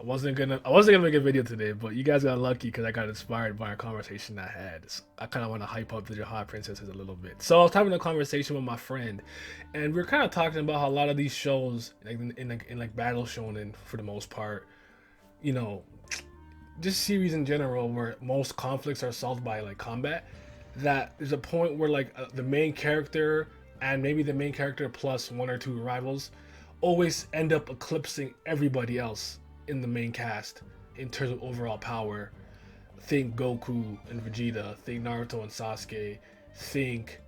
I wasn't gonna make a video today, but you guys got lucky because I got inspired by a conversation I had. So I kind of want to hype up the Jahad princesses a little bit. So I was having a conversation with my friend, and we are kind of talking about how a lot of these shows, like in battle shonen for the most part, you know, just series in general, where most conflicts are solved by like combat. That there's a point where like the main character and maybe the main character plus one or two rivals always end up eclipsing everybody else in the main cast in terms of overall power. Think Goku and Vegeta, think Naruto and Sasuke, think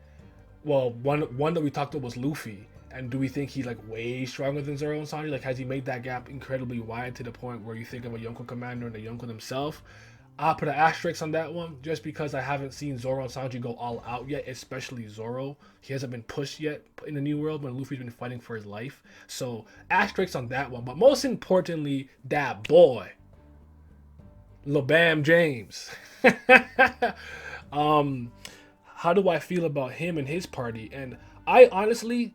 one that we talked about was Luffy. And do we think he's like way stronger than Zoro and Sanji? Like, has he made that gap incredibly wide to the point where you think of a Yonko commander and a Yonko himself? I'll put an asterisk on that one just because I haven't seen Zoro and Sanji go all out yet, especially Zoro. He hasn't been pushed yet in the New World when Luffy's been fighting for his life. So, asterisk on that one. But most importantly, that boy, LeBam James. How do I feel about him and his party? And I honestly,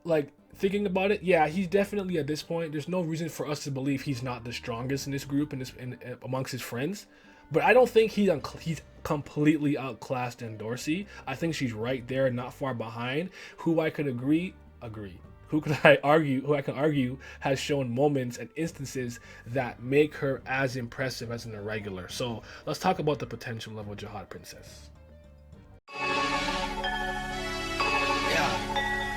like, thinking about it, yeah, he's definitely at this point. There's no reason for us to believe he's not the strongest in this group and amongst his friends. But I don't think he's completely outclassed in Dorsey. I think she's right there, not far behind. Who I could agree. Who I can argue has shown moments and instances that make her as impressive as an irregular. So let's talk about the potential level of Jahad Princess. Yeah,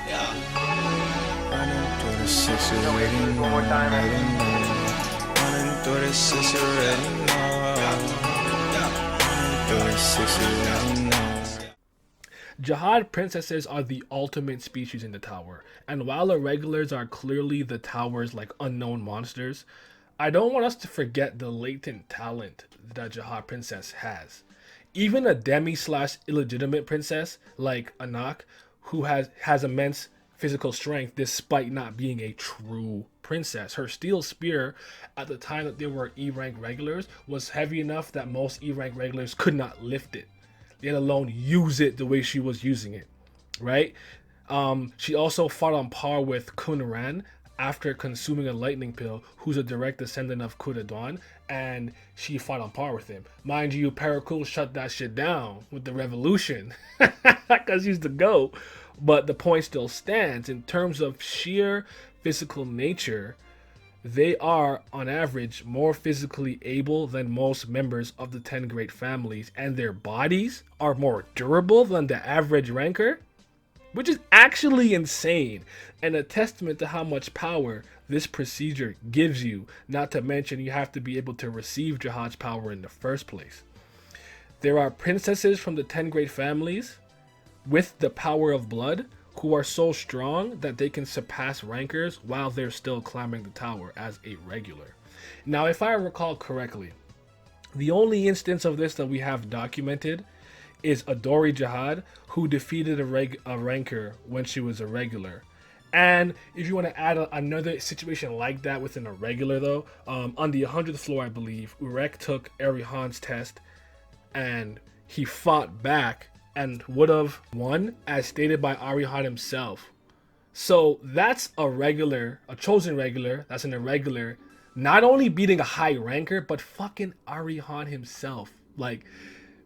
yeah. Running through the six already know. Running through the six already know. Running through the six already know. Jahad princesses are the ultimate species in the tower, and while irregulars are clearly the tower's like unknown monsters, I don't want us to forget the latent talent that Jahad princess has. Even a demi slash illegitimate princess like Anak, who has immense physical strength despite not being a true princess. Her steel spear at the time that they were E rank regulars was heavy enough that most E rank regulars could not lift it, let alone use it the way she was using it, right? She also fought on par with Kunran after consuming a lightning pill, who's a direct descendant of Kuradon, and she fought on par with him. Mind you, Paracool shut that shit down with the revolution, because he's the GOAT. But the point still stands in terms of sheer physical nature. They are, on average, more physically able than most members of the 10 great families, and their bodies are more durable than the average ranker, which is actually insane and a testament to how much power this procedure gives you, not to mention you have to be able to receive Jahad's power in the first place. There are princesses from the 10 great families with the power of blood who are so strong that they can surpass rankers while they're still climbing the tower as a regular. Now, if I recall correctly, the only instance of this that we have documented is Adori Jahad, who defeated a ranker when she was a regular. And if you want to add another situation like that within a regular, though, on the 100th floor, I believe, Urek took Arihan's test and he fought back and would have won, as stated by Arihan himself. So that's a chosen regular, that's an irregular, not only beating a high ranker, but fucking Arihan himself. Like,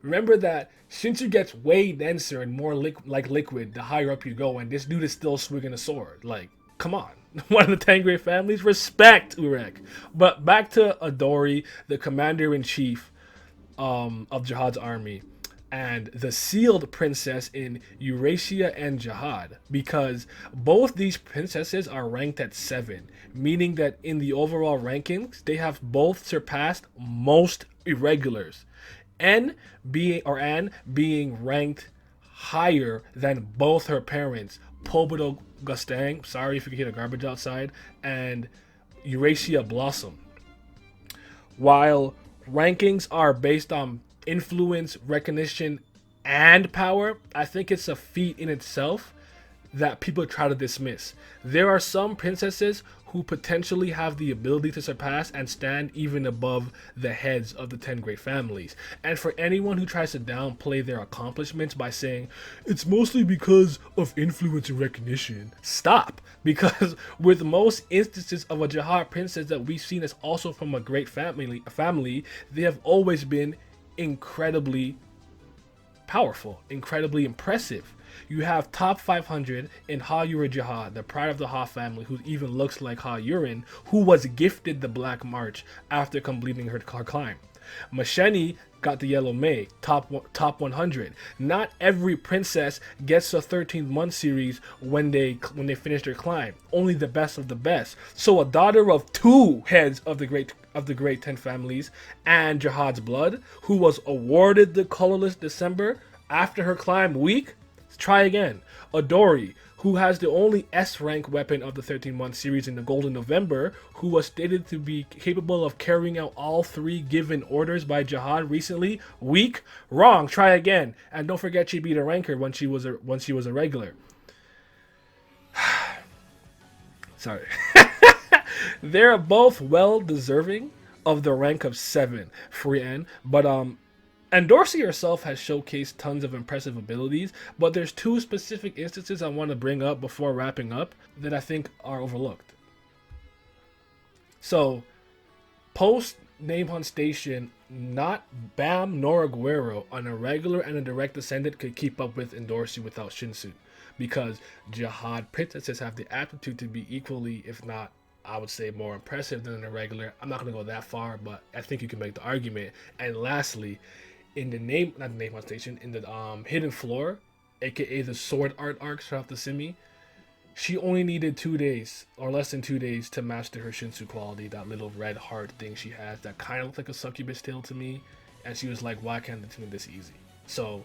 remember that Shinsu gets way denser and more like liquid the higher up you go, and this dude is still swinging a sword. Like, come on. One of the 10 great families, respect Urek. But back to Adori, the commander-in-chief of Jahad's army, and the sealed princess in Eurasia and Jahad, because both these princesses are ranked at 7, meaning that in the overall rankings, they have both surpassed most irregulars. Anne being ranked higher than both her parents, Pobodo Gustang, sorry if you can hear the garbage outside, and Eurasia Blossom. While rankings are based on influence, recognition, and power, I think it's a feat in itself that people try to dismiss. There are some princesses who potentially have the ability to surpass and stand even above the heads of the 10 great families. And for anyone who tries to downplay their accomplishments by saying, it's mostly because of influence and recognition, stop. Because with most instances of a Jahad princess that we've seen is also from a great family, they have always been incredibly powerful, incredibly impressive. You have top 500 in Ha Yura Jahad, the pride of the Ha family, who even looks like Ha Yurin, who was gifted the Black March after completing her climb. Masheni got the Yellow May, top 100. Not every princess gets a 13th month series when they finish their climb. Only the best of the best. So a daughter of two heads of the great 10 families and Jahad's blood, who was awarded the colorless December after her climb week. Try again. Adori, who has the only S rank weapon of the 13-month series in the Golden November, who was stated to be capable of carrying out all 3 given orders by Jahad recently. Weak? Wrong. Try again. And don't forget she beat a ranker when she was a regular. Sorry. They're both well deserving of the rank of 7 free N, but and Dorsey herself has showcased tons of impressive abilities, but there's 2 specific instances I want to bring up before wrapping up that I think are overlooked. So, post Name Hunt Station, not Bam nor Aguero, an irregular and a direct descendant, could keep up with Dorsey without Shinsu, because Jahad princesses have the aptitude to be equally, if not, I would say, more impressive than an irregular. I'm not going to go that far, but I think you can make the argument. And lastly, in the Name Hunt Station, in the Hidden Floor, aka the sword art arcs throughout the Simi, she only needed 2 days, or less than 2 days, to master her Shinsu quality, that little red heart thing she has that kind of looked like a succubus tail to me, and she was like, why can't the team this easy? So,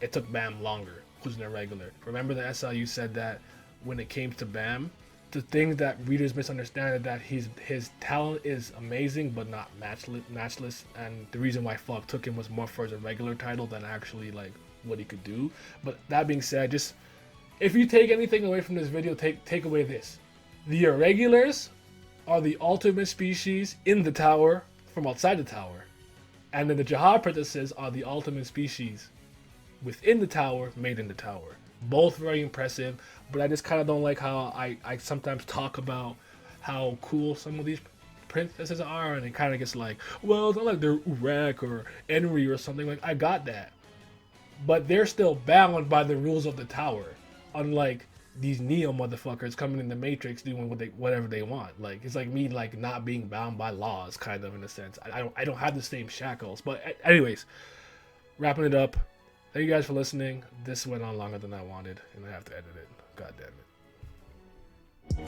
it took Bam longer, who's an irregular. Remember the SLU said that when it came to Bam, the thing that readers misunderstand is that his talent is amazing but not matchless, and the reason why Falk took him was more for his regular title than actually like what he could do. But that being said, just if you take anything away from this video, take away this: the irregulars are the ultimate species in the tower from outside the tower, and then the Jahad princesses are the ultimate species within the tower, made in the tower. Both very impressive, but I just kind of don't like how I sometimes talk about how cool some of these princesses are, and it kind of gets like, well, it's not like they're Urek or Enri or something. Like, I got that, but they're still bound by the rules of the tower, unlike these Neo motherfuckers coming in the Matrix doing whatever they want. Like, it's like me like not being bound by laws, kind of, in a sense. I don't have the same shackles. But anyways, wrapping it up. Thank you guys for listening. This went on longer than I wanted, and I have to edit it. God damn it.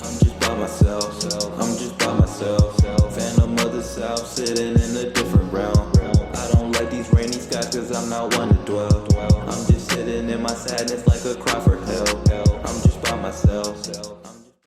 I'm just by myself, I'm just by myself. Phantom of the South, sitting in a different realm. I don't like these rainy skies, cause I'm not one to dwell. I'm just sitting in my sadness like a cry for